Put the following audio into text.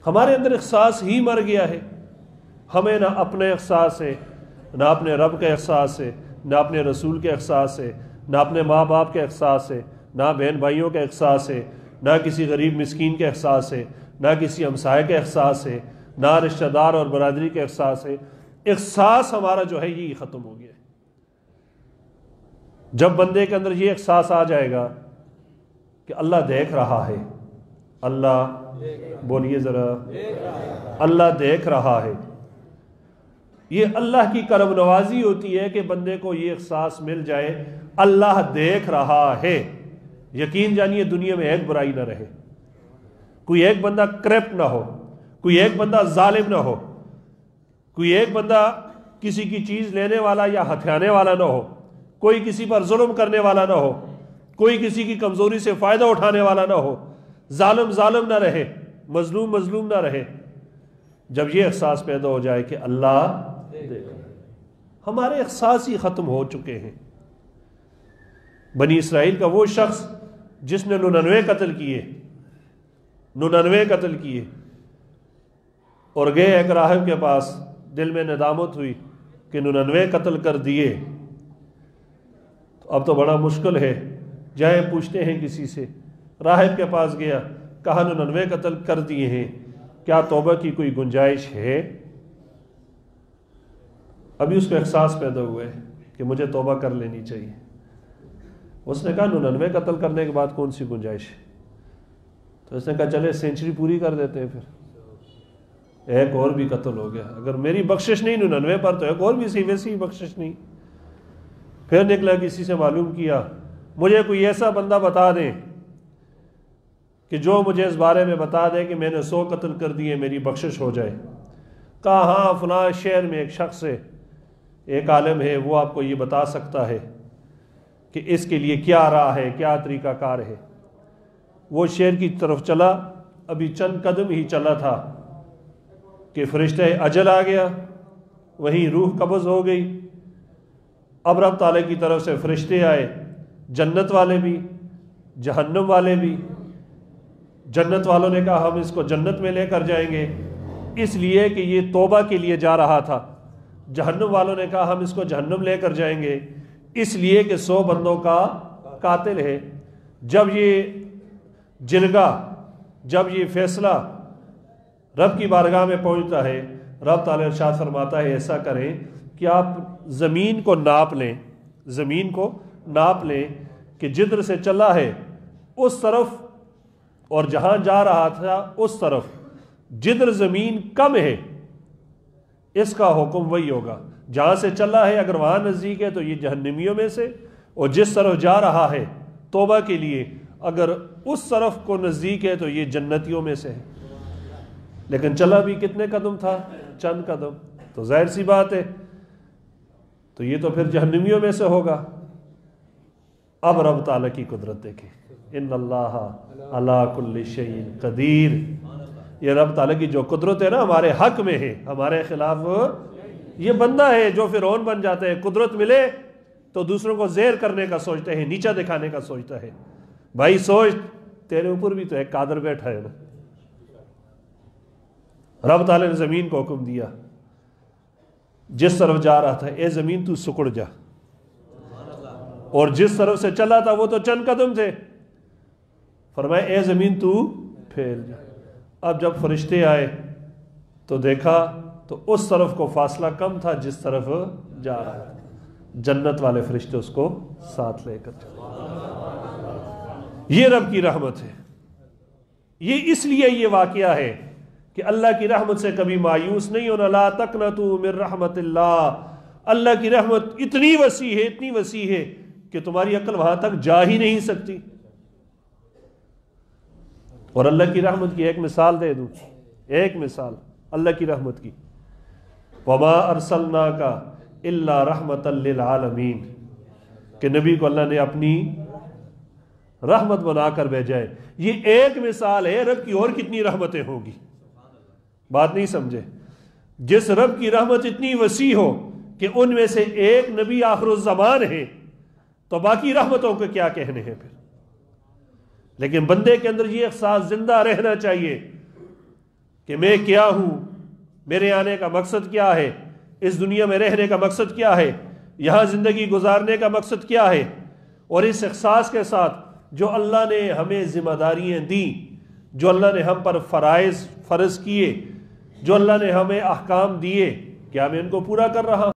ہمارے اندر احساس ہی مر گیا ہے. ہمیں نہ اپنے احساس ہے، نہ اپنے رب کا احساس ہے، نہ اپنے رسول کے احساس ہے، نہ اپنے ماں باپ کے احساس ہے، نہ بہن بھائیوں کے احساس ہے، نہ کسی غریب مسکین کے احساس ہے، نہ کسی ہمسائے کے احساس ہے، نہ رشتہ دار اور برادری کے احساس ہے. احساس ہمارا جو ہے یہ ختم ہو گیا ہے. جب بندے کے اندر یہ احساس آ جائے گا کہ اللہ دیکھ رہا ہے، اللہ بولیے ذرا، اللہ دیکھ رہا ہے. یہ اللہ کی کرم نوازی ہوتی ہے کہ بندے کو یہ احساس مل جائے اللہ دیکھ رہا ہے. یقین جانیے دنیا میں ایک برائی نہ رہے، کوئی ایک بندہ کرپٹ نہ ہو، کوئی ایک بندہ ظالم نہ ہو، کوئی ایک بندہ کسی کی چیز لینے والا یا ہتھیانے والا نہ ہو، کوئی کسی پر ظلم کرنے والا نہ ہو، کوئی کسی کی کمزوری سے فائدہ اٹھانے والا نہ ہو، ظالم ظالم نہ رہے، مظلوم مظلوم نہ رہے. جب یہ احساس پیدا ہو جائے کہ اللہ دیکھ، ہمارے احساس ہی ختم ہو چکے ہیں. بنی اسرائیل کا وہ شخص جس نے 99 قتل کیے، 99 قتل کیے، اور گئے ایک راہب کے پاس، دل میں ندامت ہوئی کہ 99 قتل کر دیے، اب تو بڑا مشکل ہے، جائیں پوچھتے ہیں کسی سے. راہب کے پاس گیا، کہا 99 قتل کر دیے ہیں، کیا توبہ کی کوئی گنجائش ہے؟ ابھی اس کو احساس پیدا ہوا ہے کہ مجھے توبہ کر لینی چاہیے. اس نے کہا 99 قتل کرنے کے بعد کون سی گنجائش ہے؟ تو اس نے کہا چلے سینچری پوری کر دیتے ہیں، پھر ایک اور بھی قتل ہو گیا، اگر میری بخشش نہیں 99 پر تو ایک اور بھی ویسی بخشش نہیں. پھر نکلا کسی سے معلوم کیا، مجھے کوئی ایسا بندہ بتا دیں کہ جو مجھے اس بارے میں بتا دے کہ میں نے 100 قتل کر دیے، میری بخشش ہو جائے. کہا ہاں فلاں شہر میں ایک شخص ہے، ایک عالم ہے، وہ آپ کو یہ بتا سکتا ہے کہ اس کے لیے کیا راہ ہے، کیا طریقہ کار ہے. وہ شہر کی طرف چلا، ابھی چند قدم ہی چلا تھا کہ فرشتہ اجل آ گیا، وہیں روح قبض ہو گئی. اب رب تعالیٰ کی طرف سے فرشتے آئے، جنت والے بھی جہنم والے بھی. جنت والوں نے کہا ہم اس کو جنت میں لے کر جائیں گے اس لیے کہ یہ توبہ کے لیے جا رہا تھا. جہنم والوں نے کہا ہم اس کو جہنم لے کر جائیں گے اس لیے کہ 100 بندوں کا قاتل ہے. جب یہ جرگہ، جب یہ فیصلہ رب کی بارگاہ میں پہنچتا ہے، رب تعالیٰ ارشاد فرماتا ہے ایسا کریں کہ آپ زمین کو ناپ لیں، زمین کو ناپ لیں کہ جدھر سے چلا ہے اس طرف اور جہاں جا رہا تھا اس طرف، جدھر زمین کم ہے اس کا حکم وہی ہوگا. جہاں سے چلا ہے اگر وہاں نزدیک ہے تو یہ جہنمیوں میں سے، اور جس طرف جا رہا ہے توبہ کے لیے اگر اس طرف کو نزدیک ہے تو یہ جنتیوں میں سے ہے. لیکن چلا بھی کتنے قدم تھا؟ چند قدم. تو ظاہر سی بات ہے تو یہ تو پھر جہنمیوں میں سے ہوگا. اب رب تعالیٰ کی قدرت دیکھیں، ان اللہ علی کل شیء قدیر. یہ رب تعالیٰ کی جو قدرت ہے نا ہمارے حق میں ہے، ہمارے خلاف یہ بندہ ہے جو فرعون بن جاتا ہے. قدرت ملے تو دوسروں کو زیر کرنے کا سوچتا ہے، نیچا دکھانے کا سوچتا ہے. بھائی سوچ تیرے اوپر بھی تو ایک قادر بیٹھا ہے نا. رب تعالیٰ نے زمین کو حکم دیا، جس طرف جا رہا تھا اے زمین تو سکڑ جا، اور جس طرف سے چلا تھا وہ تو چند قدم تھے، فرمایا اے زمین تو پھیل جا. اب جب فرشتے آئے تو دیکھا تو اس طرف کو فاصلہ کم تھا جس طرف جا رہا تھا. جنت والے فرشتے اس کو ساتھ لے کر چلے. یہ رب کی رحمت ہے. یہ اس لیے یہ واقعہ ہے کہ اللہ کی رحمت سے کبھی مایوس نہیں ہونا. لا تقنطوا من رحمت اللہ. اللہ کی رحمت اتنی وسیع ہے، اتنی وسیع ہے کہ تمہاری عقل وہاں تک جا ہی نہیں سکتی. اور اللہ کی رحمت کی ایک مثال دے دوں، ایک مثال اللہ کی رحمت کی. وما ارسلناک الا رحمت للعالمین، کہ نبی کو اللہ نے اپنی رحمت بنا کر بھیجا ہے. یہ ایک مثال ہے، رب کی اور کتنی رحمتیں ہوں گی. بات نہیں سمجھے؟ جس رب کی رحمت اتنی وسیع ہو کہ ان میں سے ایک نبی آخر الزمان ہے تو باقی رحمتوں کو کیا کہنے ہیں پھر. لیکن بندے کے اندر یہ احساس زندہ رہنا چاہیے کہ میں کیا ہوں، میرے آنے کا مقصد کیا ہے، اس دنیا میں رہنے کا مقصد کیا ہے، یہاں زندگی گزارنے کا مقصد کیا ہے، اور اس احساس کے ساتھ جو اللہ نے ہمیں ذمہ داریاں دیں، جو اللہ نے ہم پر فرائض فرض کیے، جو اللہ نے ہمیں احکام دیے، کیا میں ان کو پورا کر رہا ہوں؟